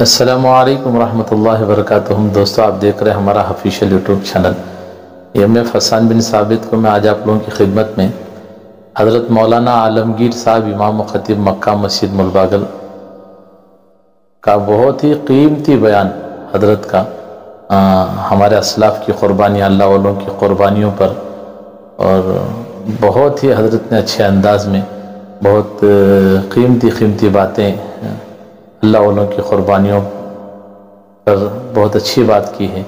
السلام علیکم ورحمۃ اللہ وبرکاتہ۔ دوستو، آپ دیکھ رہے ہیں ہمارا official YouTube channel M F Hassan bin Thabit کو میں آج آپ لوگوں کی خدمت میں حضرت مولانا عالمگیر صاحب امام و خطیب مکہ مسجد ملباگل کا بہت ہی قیمتی بیان حضرت کا ہمارے اسلاف کی قربانی، اللہ والوں کی قربانیوں پر، اور بہت ہی حضرت نے اچھے انداز میں بہت قیمتی باتیں اللہ والوں کی قربانیوں پر بہت اچھی بات کی ہے۔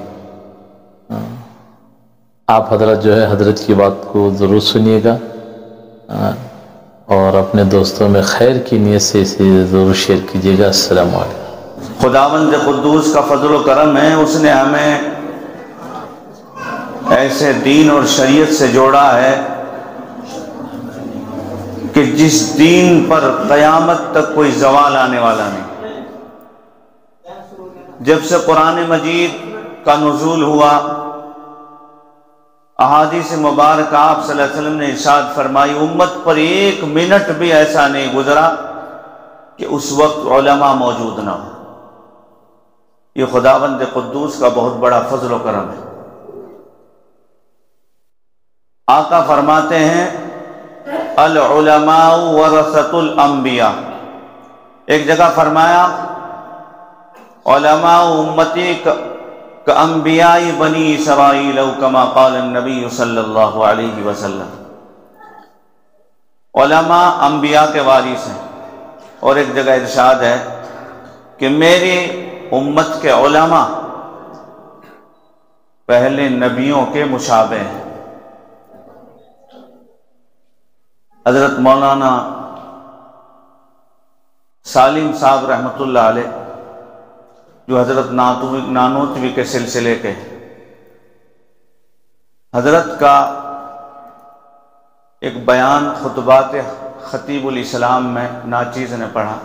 آپ حضرت جو ہے حضرت کی بات کو ضرور سنیے گا اور اپنے دوستوں میں خیر کی نیت سے اسے ضرور شیئر کیجیے گا۔ السلام علیکم۔ خداوند قدوس کا فضل و کرم ہے، اس نے ہمیں ایسے دین اور شریعت سے جوڑا ہے کہ جس دین پر قیامت تک کوئی زوال آنے والا نہیں۔ جب سے قرآن مجید کا نزول ہوا، احادیث مبارکہ آپ صلی اللہ علیہ وسلم نے ارشاد فرمائی، امت پر ایک منٹ بھی ایسا نہیں گزرا کہ اس وقت علماء موجود نہ ہو۔ یہ خداوند قدوس کا بہت بڑا فضل و کرم ہے۔ آقا فرماتے ہیں العلماء ورثۃ الانبیاء، ایک جگہ فرمایا علماء امتی کانبیاء بنی اسرائیل او کما قال النبی صلی اللہ علیہ وسلم، علماء انبیاء کے وارث ہیں۔ اور ایک جگہ ارشاد ہے کہ میری امت کے علماء پہلے نبیوں کے مشابہ ہیں۔ حضرت مولانا سالم صاحب رحمۃ اللہ علیہ، جو حضرت نانوتوی کے سلسلے کے، حضرت کا ایک بیان خطبات خطیب الاسلام میں ناچیز نے پڑھا۔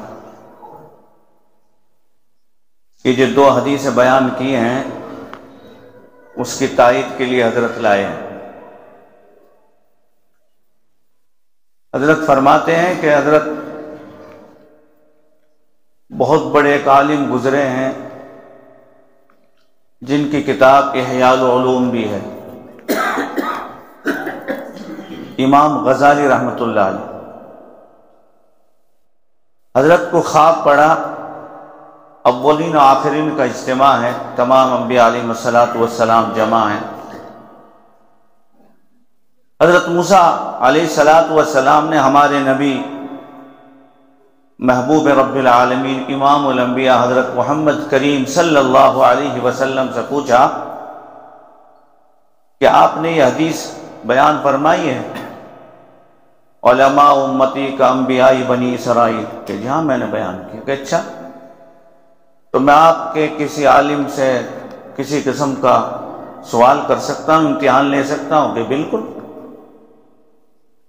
یہ جو دو حدیث بیان کی ہیں اس کی تائید کے لیے حضرت لائے ہیں۔ حضرت فرماتے ہیں کہ حضرت بہت بڑے ایک عالم گزرے ہیں جن کی کتاب احیاء العلوم بھی ہے، امام غزالی رحمۃ اللہ علیہ۔ حضرت کو خواب پڑا، اولین و آخرین کا اجتماع ہے، تمام انبیاء علیہ الصلوۃ والسلام جمع ہیں۔ حضرت موسیٰ علیہ الصلوۃ والسلام نے ہمارے نبی محبوب رب العالمین امام الانبیاء حضرت محمد کریم صلی اللہ علیہ وسلم سے پوچھا کہ آپ نے یہ حدیث بیان فرمائی ہے علماء امتی کا انبیاء بنی اسرائیل، کہ جہاں میں نے بیان کیا، کہ اچھا تو میں آپ کے کسی عالم سے کسی قسم کا سوال کر سکتا ہوں، امتحان لے سکتا ہوں؟ کہ بالکل۔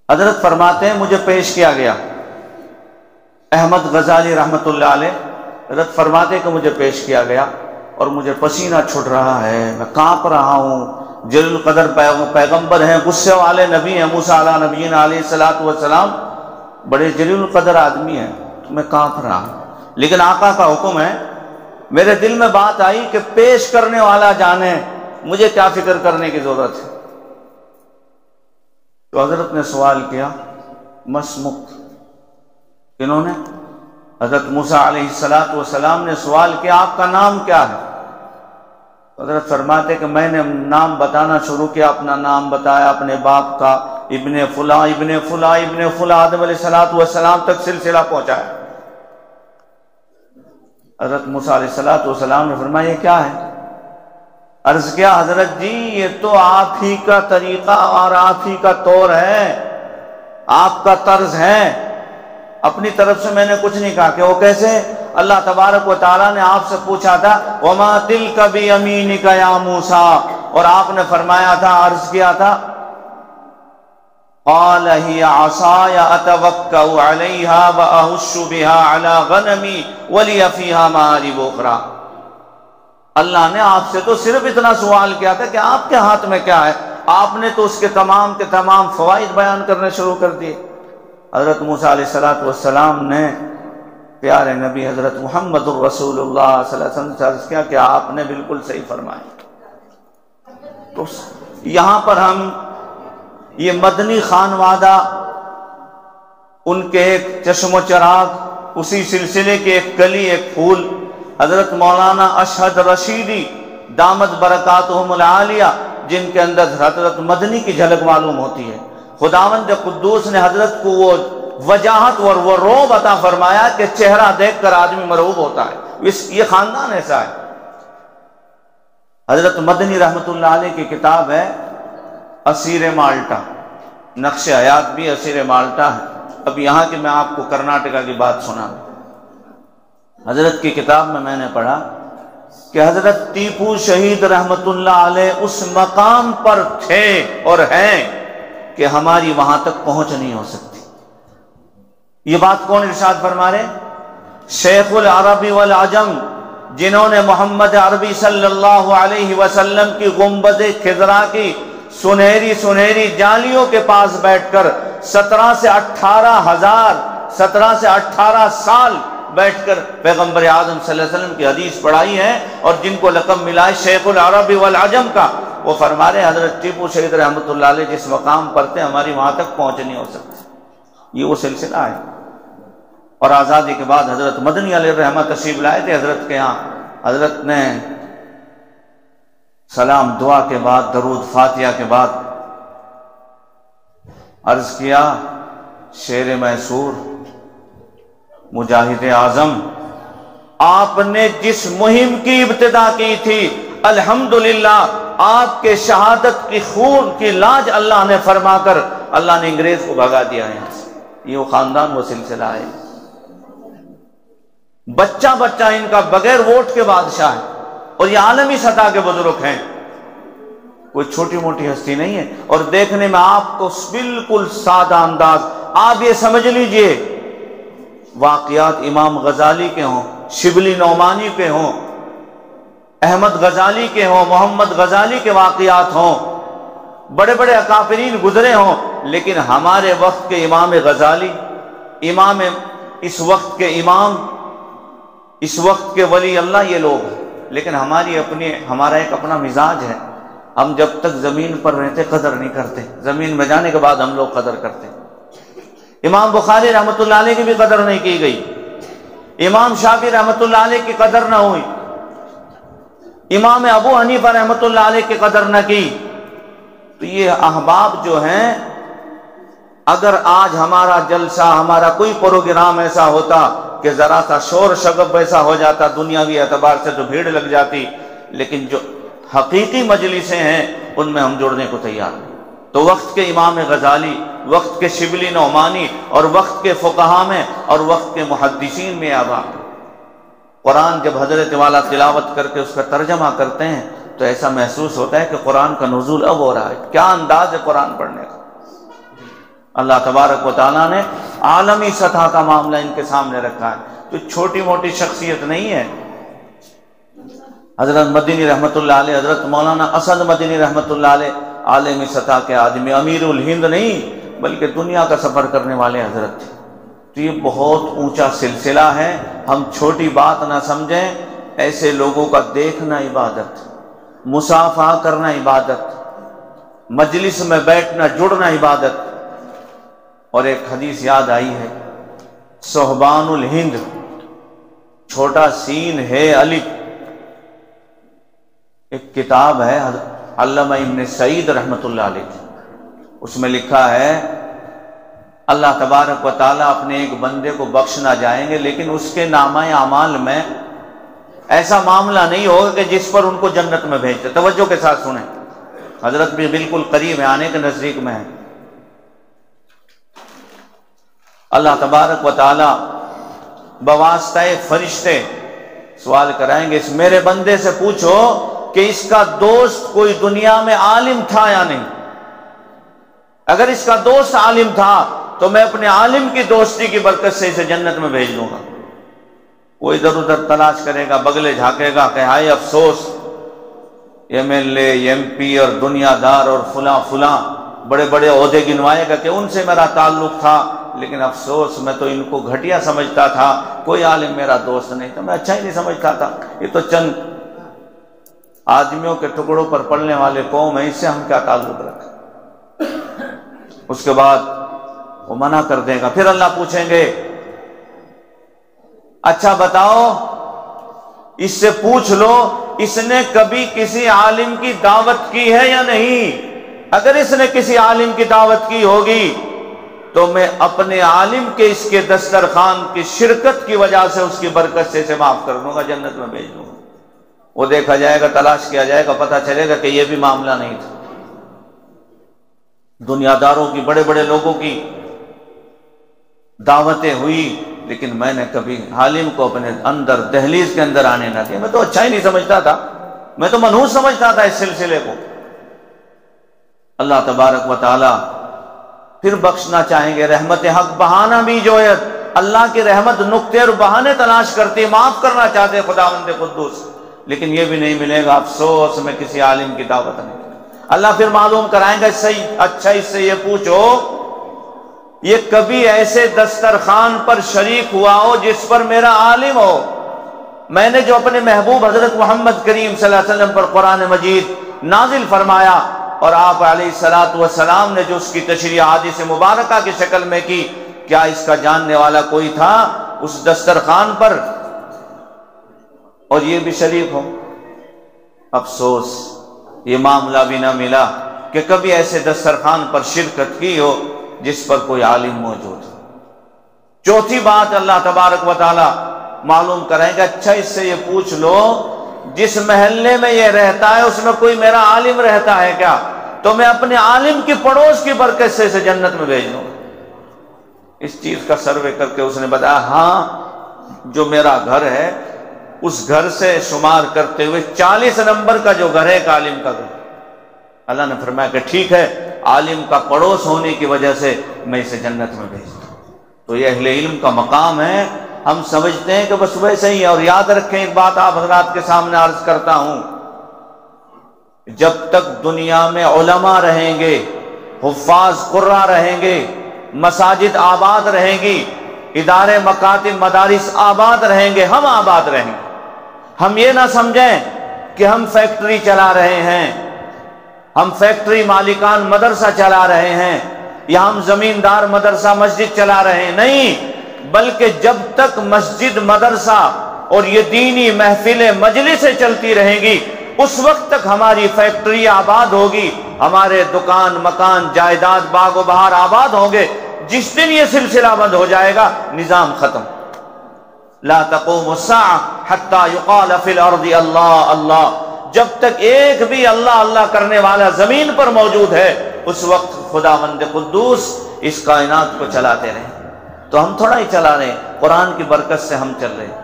حضرت فرماتے ہیں مجھے پیش کیا گیا، احمد غزالی رحمۃ اللہ علیہ حضرت فرماتے کہ مجھے پیش کیا گیا اور مجھے پسینہ چھوٹ رہا ہے، میں کانپ رہا ہوں، جلیل القدر پیغمبر ہیں، غصے والے نبی ہیں، موسیٰ علیہ نبینا علیہ الصلوۃ والسلام بڑے جلیل القدر آدمی ہیں، میں کانپ رہا ہوں، لیکن آقا کا حکم ہے۔ میرے دل میں بات آئی کہ پیش کرنے والا جانے، مجھے کیا فکر کرنے کی ضرورت ہے۔ تو حضرت نے سوال کیا مسمک، انہوں نے حضرت موسیٰ علیہ الصلوۃ والسلام نے سوال کیا آپ کا نام کیا ہے؟ حضرت فرماتے کہ میں نے نام بتانا شروع کیا، اپنا نام بتایا، اپنے باپ کا، ابن فلاں ابن فلاں ابن فلاں، آدم علیہ الصلوۃ والسلام تک سلسلہ پہنچایا۔ حضرت موسیٰ علیہ الصلوۃ والسلام نے فرمایا یہ کیا ہے؟ عرض کیا حضرت جی یہ تو آپ ہی کا طریقہ اور آپ ہی کا طور ہے، آپ کا طرز ہے، اپنی طرف سے میں نے کچھ نہیں کہا۔ کہ وہ کیسے؟ اللہ تبارک و تعالیٰ نے آپ سے پوچھا تھا وَمَا تِلْكَ بِيَمِينِكَ يَا مُوسَىٰ، اور آپ نے فرمایا تھا، عرض کیا تھا قَالَ هِيَ عَصَايَ أَتَوَكَّأُ عَلَيْهَا وَأَهُشُّ بِهَا عَلَىٰ غَنَمِي وَلِيَ فِيهَا مَآرِبُ أُخْرَىٰ۔ اللہ نے آپ سے تو صرف اتنا سوال کیا تھا کہ آپ کے ہاتھ میں کیا ہے، آپ نے تو اس کے تمام فوائد بیان کرنے شروع کر دیے۔ حضرت موسیٰ علیہ السلام نے پیارے نبی حضرت محمد الرسول اللہ صلی اللہ علیہ وسلم سے عرض کیا کہ آپ نے بالکل صحیح فرمایا۔ تو یہاں پر ہم یہ مدنی خانوادہ، ان کے ایک چشم و چراغ، اسی سلسلے کے ایک کلی ایک پھول حضرت مولانا اشہد رشیدی دامت برکاتہم العالیہ، جن کے اندر حضرت مدنی کی جھلک معلوم ہوتی ہے۔ خداوند قدوس نے حضرت کو وہ وجاہت اور وہ رعب عطا فرمایا کہ چہرہ دیکھ کر آدمی مرعوب ہوتا ہے۔ یہ خاندان ایسا ہے۔ حضرت مدنی رحمت اللہ علیہ کی کتاب ہے اسیر مالٹا، نقش حیات بھی اسیر مالٹا ہے۔ اب یہاں کی میں آپ کو کرناٹکا کی بات سنا۔ حضرت کی کتاب میں نے پڑھا کہ حضرت ٹیپو شہید رحمت اللہ علیہ اس مقام پر تھے اور ہیں کہ ہماری وہاں تک پہنچ نہیں ہو سکتی۔ یہ بات کون ارشاد فرما رہے؟ شیخ العربی والعجم، جنہوں نے محمد عربی صلی اللہ علیہ وسلم کی گنبد خضرا کی سنہری جالیوں کے پاس بیٹھ کر 17 سے 18 سال بیٹھ کر پیغمبر اعظم صلی اللہ علیہ وسلم کی حدیث پڑھائی ہے، اور جن کو لقب ملا ہے شیخ العربی والعجم کا، وہ فرما رہے حضرت ٹیپو شہید رحمت اللہ علیہ جس مقام پر تھے ہماری وہاں تک پہنچ نہیں ہو سکتی۔ یہ وہ سلسلہ ہے۔ اور آزادی کے بعد حضرت مدنی علیہ الرحمہ تشریف لائے تھے حضرت کے ہاں۔ حضرت نے سلام دعا کے بعد، درود فاتحہ کے بعد عرض کیا، شیر میسور، مجاہد اعظم، آپ نے جس مہم کی ابتدا کی تھی، الحمدللہ آپ کے شہادت کی خون کی لاج اللہ نے فرما کر اللہ نے انگریز کو بھگا دیا ہے۔ یہ وہ خاندان، وہ سلسلہ ہے۔ بچہ ان کا بغیر ووٹ کے بادشاہ ہے، اور یہ عالمی سطح کے بزرگ ہیں، کوئی چھوٹی موٹی ہستی نہیں ہے۔ اور دیکھنے میں آپ کو بالکل سادہ انداز، آپ یہ سمجھ لیجئے واقعات امام غزالی کے ہوں، شبلی نعمانی کے ہوں، احمد غزالی کے ہوں، محمد غزالی کے واقعات ہوں، بڑے بڑے اکابرین گزرے ہوں، لیکن ہمارے وقت کے امام غزالی، اس وقت کے امام، اس وقت کے ولی اللہ، یہ لوگ ہیں۔ لیکن ہمارا ایک اپنا مزاج ہے، ہم جب تک زمین پر رہتے قدر نہیں کرتے، زمین میں جانے کے بعد ہم لوگ قدر کرتے ہیں۔ امام بخاری رحمت اللہ علیہ کی بھی قدر نہیں کی گئی، امام شافعی رحمت اللہ علیہ کی قدر نہ ہوئی، امام ابو حنیفہ رحمت اللہ علیہ کی قدر نہ کی۔ تو یہ احباب جو ہیں، اگر آج ہمارا جلسہ، ہمارا کوئی پروگرام ایسا ہوتا کہ ذرا سا شور شغب ایسا ہو جاتا دنیاوی اعتبار سے تو بھیڑ لگ جاتی، لیکن جو حقیقی مجلسیں ہیں ان میں ہم جڑنے کو تیار ہیں۔ تو وقت کے امام غزالی، وقت کے شبلی نعمانی، اور وقت کے فقہا میں اور وقت کے محدثین میں آبا قرآن جب حضرت والا تلاوت کر کے اس کا ترجمہ کرتے ہیں تو ایسا محسوس ہوتا ہے کہ قرآن کا نزول اب ہو رہا ہے۔ کیا انداز ہے قرآن پڑھنے کا! اللہ تبارک و تعالیٰ نے عالمی سطح کا معاملہ ان کے سامنے رکھا ہے، تو چھوٹی موٹی شخصیت نہیں ہے۔ حضرت مدنی رحمت اللہ علیہ، حضرت مولانا اسد مدنی رحمت اللہ علیہ عالمی سطح کے آدمی، امیر الہند نہیں بلکہ دنیا کا سفر کرنے والے حضرت تھے۔ تو یہ بہت اونچا سلسلہ ہے، ہم چھوٹی بات نہ سمجھیں۔ ایسے لوگوں کا دیکھنا عبادت، مصافحہ کرنا عبادت، مجلس میں بیٹھنا جڑنا عبادت۔ اور ایک حدیث یاد آئی ہے، صحبان الہند، چھوٹا سین ہے الف، ایک کتاب ہے علامہ ابن سعید رحمت اللہ علیہ کی، اس میں لکھا ہے اللہ تبارک و تعالیٰ اپنے ایک بندے کو بخشنا جائیں گے، لیکن اس کے نامہ اعمال میں ایسا معاملہ نہیں ہوگا کہ جس پر ان کو جنت میں بھیجتے۔ توجہ کے ساتھ سنیں، حضرت بھی بالکل قریب ہے، آنے کے نزدیک میں ہے۔ اللہ تبارک و تعالیٰ بواسطہ فرشتے سوال کرائیں گے، اس میرے بندے سے پوچھو کہ اس کا دوست کوئی دنیا میں عالم تھا یا نہیں؟ اگر اس کا دوست عالم تھا تو میں اپنے عالم کی دوستی کی برکت سے اسے جنت میں بھیج دوں گا۔ وہ ادھر ادھر تلاش کرے گا، بگلے جھانکے گا کہ ہائے افسوس، M L A, M P اور دنیا دار اور فلاں بڑے بڑے عہدے گنوائے گا کہ ان سے میرا تعلق تھا، لیکن افسوس میں تو ان کو گھٹیا سمجھتا تھا، کوئی عالم میرا دوست نہیں تھا، میں اچھا ہی نہیں سمجھتا تھا، یہ تو چند آدمیوں کے ٹکڑوں پر پڑنے والے قوم ہے، اس سے ہم کیا تعلق رکھیں۔ اس کے بعد وہ منع کر دے گا، پھر اللہ پوچھیں گے اچھا بتاؤ، اس سے پوچھ لو اس نے کبھی کسی عالم کی دعوت کی ہے یا نہیں؟ اگر اس نے کسی عالم کی دعوت کی ہوگی تو میں اپنے عالم کے اس کے دسترخوان کی شرکت کی وجہ سے اس کی برکت سے اسے معاف کر دوں گا، جنت میں بھیج دوں گا۔ وہ دیکھا جائے گا، تلاش کیا جائے گا، پتہ چلے گا کہ یہ بھی معاملہ نہیں تھا۔ دنیا داروں کی، بڑے بڑے لوگوں کی دعوتیں ہوئی، لیکن میں نے کبھی عالم کو اپنے اندر دہلیز کے اندر آنے نہ دیا۔ میں تو اچھا ہی نہیں سمجھتا تھا، میں تو منحوس سمجھتا تھا اس سلسلے کو۔ اللہ تبارک و تعالی پھر بخشنا چاہیں گے، رحمت حق بہانہ بھی جویت، اللہ کی رحمت نکتے اور بہانے تلاش کرتے، معاف کرنا چاہتے خداوند قدوس، لیکن یہ بھی نہیں ملے گا، افسوس میں کسی عالم کی دعوت نہیں۔ اللہ پھر معلوم کرائیں گا، اچھا اس سے یہ پوچھو یہ کبھی ایسے دسترخوان پر شریک ہوا ہو جس پر میرا عالم ہو؟ میں نے جو اپنے محبوب حضرت محمد کریم صلی اللہ علیہ وسلم پر قرآن مجید نازل فرمایا اور آپ علیہ السلام نے جو اس کی تشریح حدیث مبارکہ کی شکل میں کی، کیا اس کا جاننے والا کوئی تھا اس دسترخوان پر اور یہ بھی شریک ہو؟ افسوس یہ معاملہ بھی نہ ملا کہ کبھی ایسے دسترخوان پر شرکت کی ہو جس پر کوئی عالم موجود ہو۔ چوتھی بات اللہ تبارک و تعالی معلوم کریں گے، اچھا اس سے یہ پوچھ لو جس محلے میں یہ رہتا ہے اس میں کوئی میرا عالم رہتا ہے کیا؟ تو میں اپنے عالم کی پڑوس کی برکت سے اسے جنت میں بھیج دوں۔ اس چیز کا سروے کر کے اس نے بتایا ہاں جو میرا گھر ہے اس گھر سے شمار کرتے ہوئے 40 نمبر کا جو گھر ہے ایک عالم کا گھر۔ اللہ نے فرمایا کہ ٹھیک ہے، عالم کا پڑوس ہونے کی وجہ سے میں اسے جنت میں بھیجتا ہوں۔ تو یہ اہل علم کا مقام ہے، ہم سمجھتے ہیں کہ بس ویسے ہی ہے۔ اور یاد رکھیں ایک بات آپ حضرات کے سامنے عرض کرتا ہوں، جب تک دنیا میں علماء رہیں گے، حفاظ قرہ رہیں گے، مساجد آباد رہیں گی، ادارے مکاتب مدارس آباد رہیں گے، ہم آباد رہیں گے۔ ہم یہ نہ سمجھیں کہ ہم فیکٹری چلا رہے ہیں، ہم فیکٹری مالکان مدرسہ چلا رہے ہیں، یا ہم زمیندار مدرسہ مسجد چلا رہے ہیں، نہیں، بلکہ جب تک مسجد مدرسہ اور یہ دینی محفلیں مجلسیں چلتی رہیں گی اس وقت تک ہماری فیکٹری آباد ہوگی، ہمارے دکان مکان جائیداد باغ و بہار آباد ہوں گے۔ جس دن یہ سلسلہ بند ہو جائے گا نظام ختم۔ لا تقوم الساعة حتى يقال في الارض اللہ اللہ، جب تک ایک بھی اللہ اللہ کرنے والا زمین پر موجود ہے اس وقت خداوند قدوس اس کائنات کو چلاتے رہیں۔ تو ہم تھوڑا ہی چلا رہے ہیں، قرآن کی برکت سے ہم چل رہے ہیں،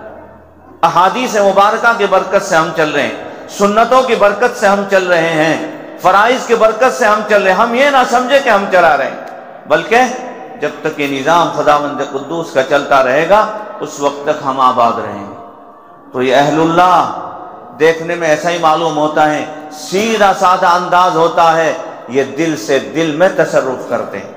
احادیث مبارکہ کی برکت سے ہم چل رہے ہیں، سنتوں کی برکت سے ہم چل رہے ہیں، فرائض کی برکت سے ہم چل رہے ہیں۔ ہم یہ نہ سمجھے کہ ہم چلا رہے ہیں، بلکہ جب تک یہ نظام خداوند قدوس کا چلتا رہے گا اس وقت تک ہم آباد رہیں گے۔ تو یہ اہل اللہ دیکھنے میں ایسا ہی معلوم ہوتا ہے، سیدھا سادہ انداز ہوتا ہے، یہ دل سے دل میں تصرف کرتے ہیں،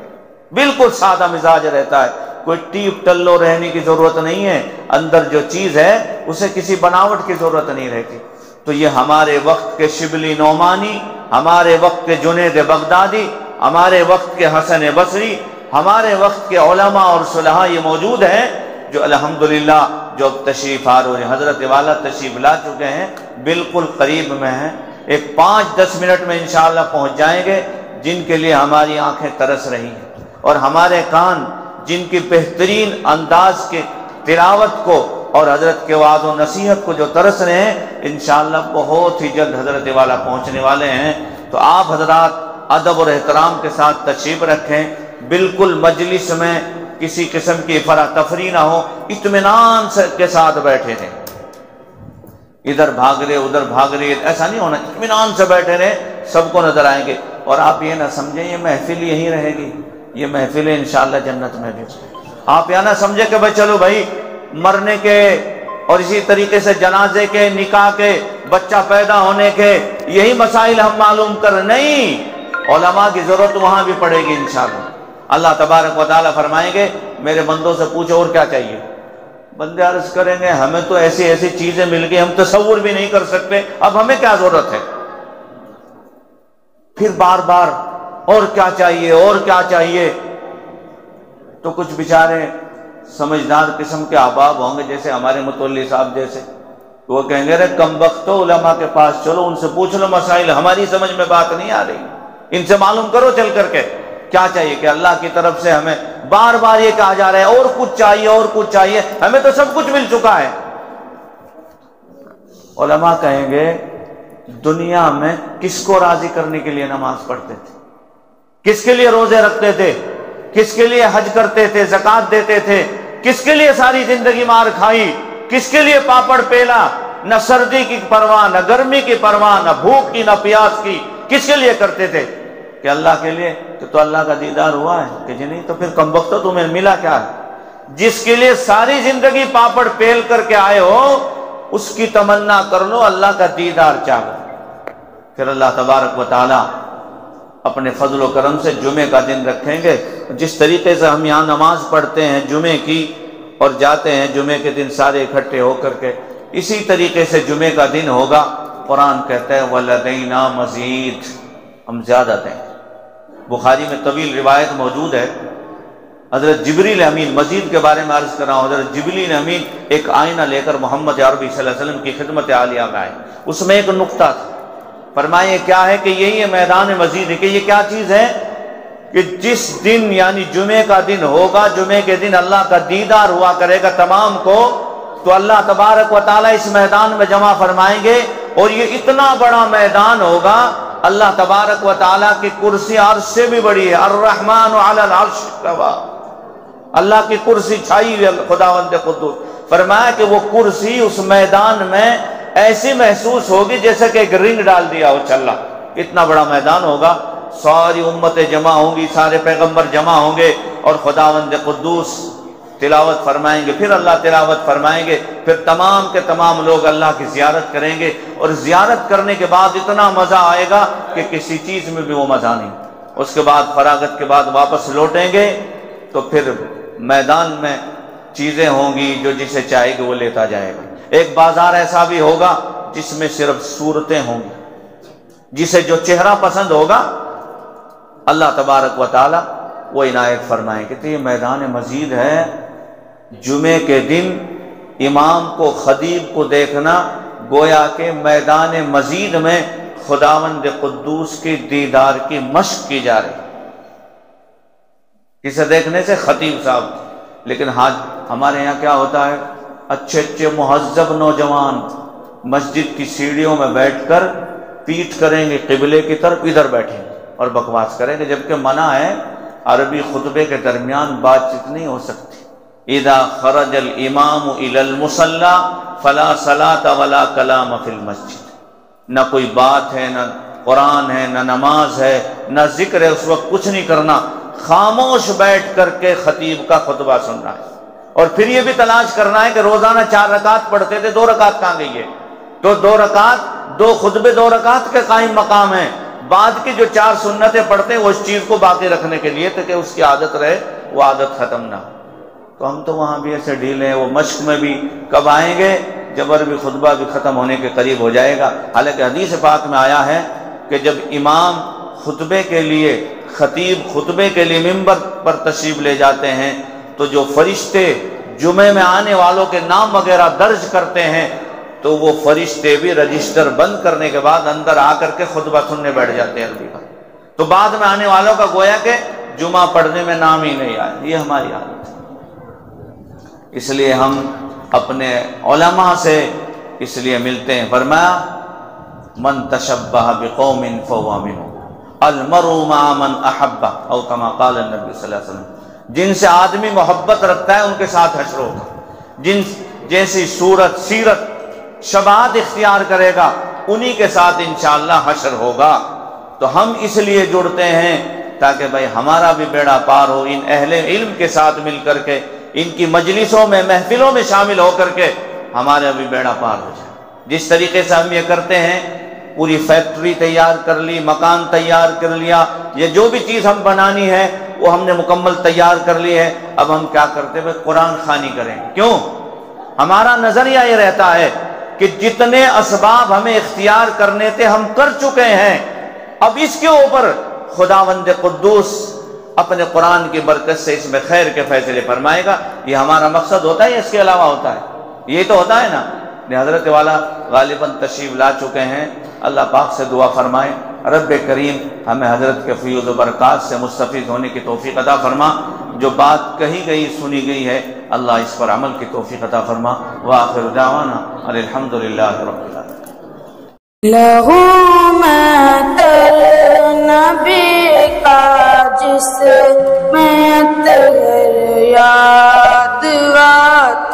بالکل سادہ مزاج رہتا ہے، کوئی ٹیپ ٹلو رہنے کی ضرورت نہیں ہے، اندر جو چیز ہے اسے کسی بناوٹ کی ضرورت نہیں رہتی۔ تو یہ ہمارے وقت کے شبلی نعمانی، ہمارے وقت کے جنید بغدادی، ہمارے وقت کے حسن بصری، ہمارے وقت کے علماء اور صلحاء یہ موجود ہیں جو الحمدللہ جو اب تشریف آور ہیں، حضرت والا تشریف لا چکے ہیں، بالکل قریب میں ہیں، ایک 5-10 منٹ میں انشاءاللہ پہنچ جائیں گے، جن کے لیے ہماری آنکھیں ترس رہی ہیں اور ہمارے کان جن کی بہترین انداز کے تلاوت کو اور حضرت کے وعظ و نصیحت کو جو ترس رہے ہیں، انشاءاللہ بہت ہی جلد حضرت والا پہنچنے والے ہیں۔ تو آپ حضرات ادب اور احترام کے ساتھ تشریف رکھیں، بالکل مجلس میں کسی قسم کی افراتفری نہ ہو، اطمینان کے ساتھ بیٹھے رہیں، ادھر بھاگ رہے ادھر بھاگ رہے، ایسا نہیں ہونا، اطمینان سے بیٹھے رہیں، سب کو نظر آئیں گے۔ اور آپ یہ نہ سمجھیں یہ محفل یہیں رہے گی، یہ محفل انشاءاللہ جنت میں بھی۔ آپ یہ نہ سمجھیں کہ بھائی چلو بھائی مرنے کے اور اسی طریقے سے جنازے کے، نکاح کے، بچہ پیدا ہونے کے یہی مسائل ہم معلوم کر، نہیں، علماء کی ضرورت وہاں بھی پڑے گی انشاءاللہ۔ اللہ تبارک و تعالیٰ فرمائیں گے میرے بندوں سے پوچھو اور کیا چاہیے؟ بندے عرض کریں گے ہمیں تو ایسی ایسی چیزیں مل گئی ہم تصور بھی نہیں کر سکتے، اب ہمیں کیا ضرورت ہے؟ پھر بار بار اور کیا چاہیے اور کیا چاہیے؟ تو کچھ بیچارے سمجھدار قسم کے احباب ہوں گے جیسے ہمارے متولی صاحب جیسے، وہ کہیں گے رے کم بختو علماء کے پاس چلو، ان سے پوچھ لو مسائل، ہماری سمجھ میں بات نہیں آ رہی، ان سے معلوم کرو چل کر کے کیا چاہیے، کہ اللہ کی طرف سے ہمیں بار بار یہ کہا جا رہا ہے اور کچھ چاہیے اور کچھ چاہیے، ہمیں تو سب کچھ مل چکا ہے۔ علماء کہیں گے دنیا میں کس کو راضی کرنے کے لیے نماز پڑھتے تھے، کس کے لیے روزے رکھتے تھے، کس کے لیے حج کرتے تھے، زکوٰۃ دیتے تھے، کس کے لیے ساری زندگی مار کھائی، کس کے لیے پاپڑ پیلا، نہ سردی کی پرواہ، نہ گرمی کی پرواہ، نہ بھوک کی، نہ پیاس کی، کس کے لیے کرتے تھے؟ کہ اللہ کے لیے۔ تو اللہ کا دیدار ہوا ہے کہ جی نہیں، تو پھر کم وقت تو تمہیں ملا کیا ہے؟ جس کے لیے ساری زندگی پاپڑ پیل کر کے آئے ہو اس کی تمنا کر لو، اللہ کا دیدار چاہو، پھر اللہ تبارک و تعالی اپنے فضل و کرم سے جمعے کا دن رکھیں گے۔ جس طریقے سے ہم یہاں نماز پڑھتے ہیں جمعے کی اور جاتے ہیں جمعے کے دن سارے اکٹھے ہو کر کے، اسی طریقے سے جمعے کا دن ہوگا۔ قرآن کہتا ہے وَلَدَيْنَا مَزِيدٌ، ہم زیادہ دیں۔ بخاری میں طویل روایت موجود ہے، حضرت جبریل امین، مزید کے بارے میں عرض کر رہا ہوں، حضرت جبریل امین ایک آئینہ لے کر محمد عربی صلی اللہ علیہ وسلم کی خدمت عالیہ میں آئے، اس میں ایک نقطہ تھا، فرمائے کیا ہے کہ یہی میدان مزید ہے، کہ یہ کیا چیز ہے کہ جس دن یعنی جمعے کا دن ہوگا، جمعے کے دن اللہ کا دیدار ہوا کرے گا تمام کو، تو اللہ تبارک و تعالیٰ اس میدان میں جمع فرمائیں گے، اور یہ اتنا بڑا میدان ہوگا، اللہ تبارک و تعالیٰ کی کرسی عرش سے بھی بڑی ہے، الرحمن علی العرش استویٰ، اللہ کی کرسی چھائی ہوئی خداوند قدوس، فرمایا کہ وہ کرسی اس میدان میں ایسی محسوس ہوگی جیسے کہ ایک رنگ ڈال دیا ہو چلا، اتنا بڑا میدان ہوگا، ساری امتیں جمع ہوں گی، سارے پیغمبر جمع ہوں گے، اور خداوند قدوس تلاوت فرمائیں گے، پھر اللہ تلاوت فرمائیں گے، پھر تمام کے تمام لوگ اللہ کی زیارت کریں گے، اور زیارت کرنے کے بعد اتنا مزہ آئے گا کہ کسی چیز میں بھی وہ مزہ نہیں۔ اس کے بعد فراغت کے بعد واپس لوٹیں گے تو پھر میدان میں چیزیں ہوں گی، جو جسے چاہے گا وہ لیتا جائے گا۔ ایک بازار ایسا بھی ہوگا جس میں صرف صورتیں ہوں گی، جسے جو چہرہ پسند ہوگا اللہ تبارک و تعالی وہ عنایت فرمائیں کہ یہ میدان مزید ہے، جمعے کے دن امام کو، خطیب کو دیکھنا گویا کہ میدان مزید میں خداوند قدوس کے دیدار کی مشق کی جا رہی، کسے دیکھنے سے؟ خطیب صاحب۔ لیکن ہمارے یہاں کیا ہوتا ہے، اچھے اچھے مہذب نوجوان مسجد کی سیڑھیوں میں بیٹھ کر پیٹھ کریں گے قبلے کی طرف، ادھر بیٹھیں گے اور بکواس کریں گے، جبکہ منع ہے، عربی خطبے کے درمیان بات چیت نہیں ہو سکتی۔ اذا خرج الامام الى المصلی فلا صلاة ولا کلام فی المسجد، نہ کوئی بات ہے، نہ قرآن ہے، نہ نماز ہے، نہ ذکر ہے، اس وقت کچھ نہیں کرنا، خاموش بیٹھ کر کے خطیب کا خطبہ سننا ہے۔ اور پھر یہ بھی تلاش کرنا ہے کہ روزانہ 4 رکعت پڑھتے تھے، 2 رکعت کہاں گئی ہے؟ تو 2 رکعت، 2 خطبے 2 رکعت کے قائم مقام ہیں، بعد کی جو 4 سنتیں پڑھتے ہیں وہ اس چیز کو باقی رکھنے کے لیے تاکہ اس کی عادت رہے، وہ عادت ختم نہ ہو۔ تو ہم تو وہاں بھی ایسے ڈھیلے ہیں، وہ مشق میں بھی کب آئیں گے جب عربی خطبہ بھی ختم ہونے کے قریب ہو جائے گا۔ حالانکہ حدیث پاک میں آیا ہے کہ جب امام خطبے کے لیے، خطیب خطبے کے لیے ممبر پر تشریف لے جاتے ہیں تو جو فرشتے جمعے میں آنے والوں کے نام وغیرہ درج کرتے ہیں تو وہ فرشتے بھی رجسٹر بند کرنے کے بعد اندر آ کر کے خطبہ سننے بیٹھ جاتے ہیں عربی کا۔ تو بعد میں آنے والوں کا گویا کہ جمعہ پڑھنے میں نام ہی نہیں آیا، یہ ہماری عادت ہے۔ اس لیے ہم اپنے علماء سے اس لیے ملتے ہیں، فرمایا من تشبہ بقوم فہو منہم، المرء مع من احب، او کما قال النبی صلی اللہ علیہ وسلم، جن سے آدمی محبت رکھتا ہے ان کے ساتھ حشر ہوگا، جن جیسی صورت، سیرت، شباہت اختیار کرے گا انہی کے ساتھ انشاءاللہ حشر ہوگا۔ تو ہم اس لیے جڑتے ہیں تاکہ بھائی ہمارا بھی بیڑا پار ہو، ان اہل علم کے ساتھ مل کر کے، ان کی مجلسوں میں، محفلوں میں شامل ہو کر کے ہمارا بھی بیڑا پار ہو جائے۔ جس طریقے سے ہم یہ کرتے ہیں، پوری فیکٹری تیار کر لی، مکان تیار کر لیا، یہ جو بھی چیز ہم بنانی ہے وہ ہم نے مکمل تیار کر لی ہے، اب ہم کیا کرتے ہیں؟ قرآن خوانی کریں۔ کیوں؟ ہمارا نظریہ یہ رہتا ہے کہ جتنے اسباب ہمیں اختیار کرنے تھے ہم کر چکے ہیں، اب اس کے اوپر خداوند قدوس اپنے قرآن کی برکت سے اس میں خیر کے فیصلے فرمائے گا۔ یہ ہمارا مقصد ہوتا ہے، اس کے علاوہ ہوتا ہے؟ یہ تو ہوتا ہے نا۔ حضرت والا غالباً تشریف لا چکے ہیں، اللہ پاک سے دعا فرمائے رب کریم ہمیں حضرت کے فیوز و برکات سے مستفید ہونے کی توفیق عطا فرما، جو بات کہی گئی سنی گئی ہے اللہ اس پر عمل کی توفیق عطا فرما۔ وآخر دعوانا الحمدللہ رب العالمین۔ لہو نبی کا جس میں تغیر یاد آتا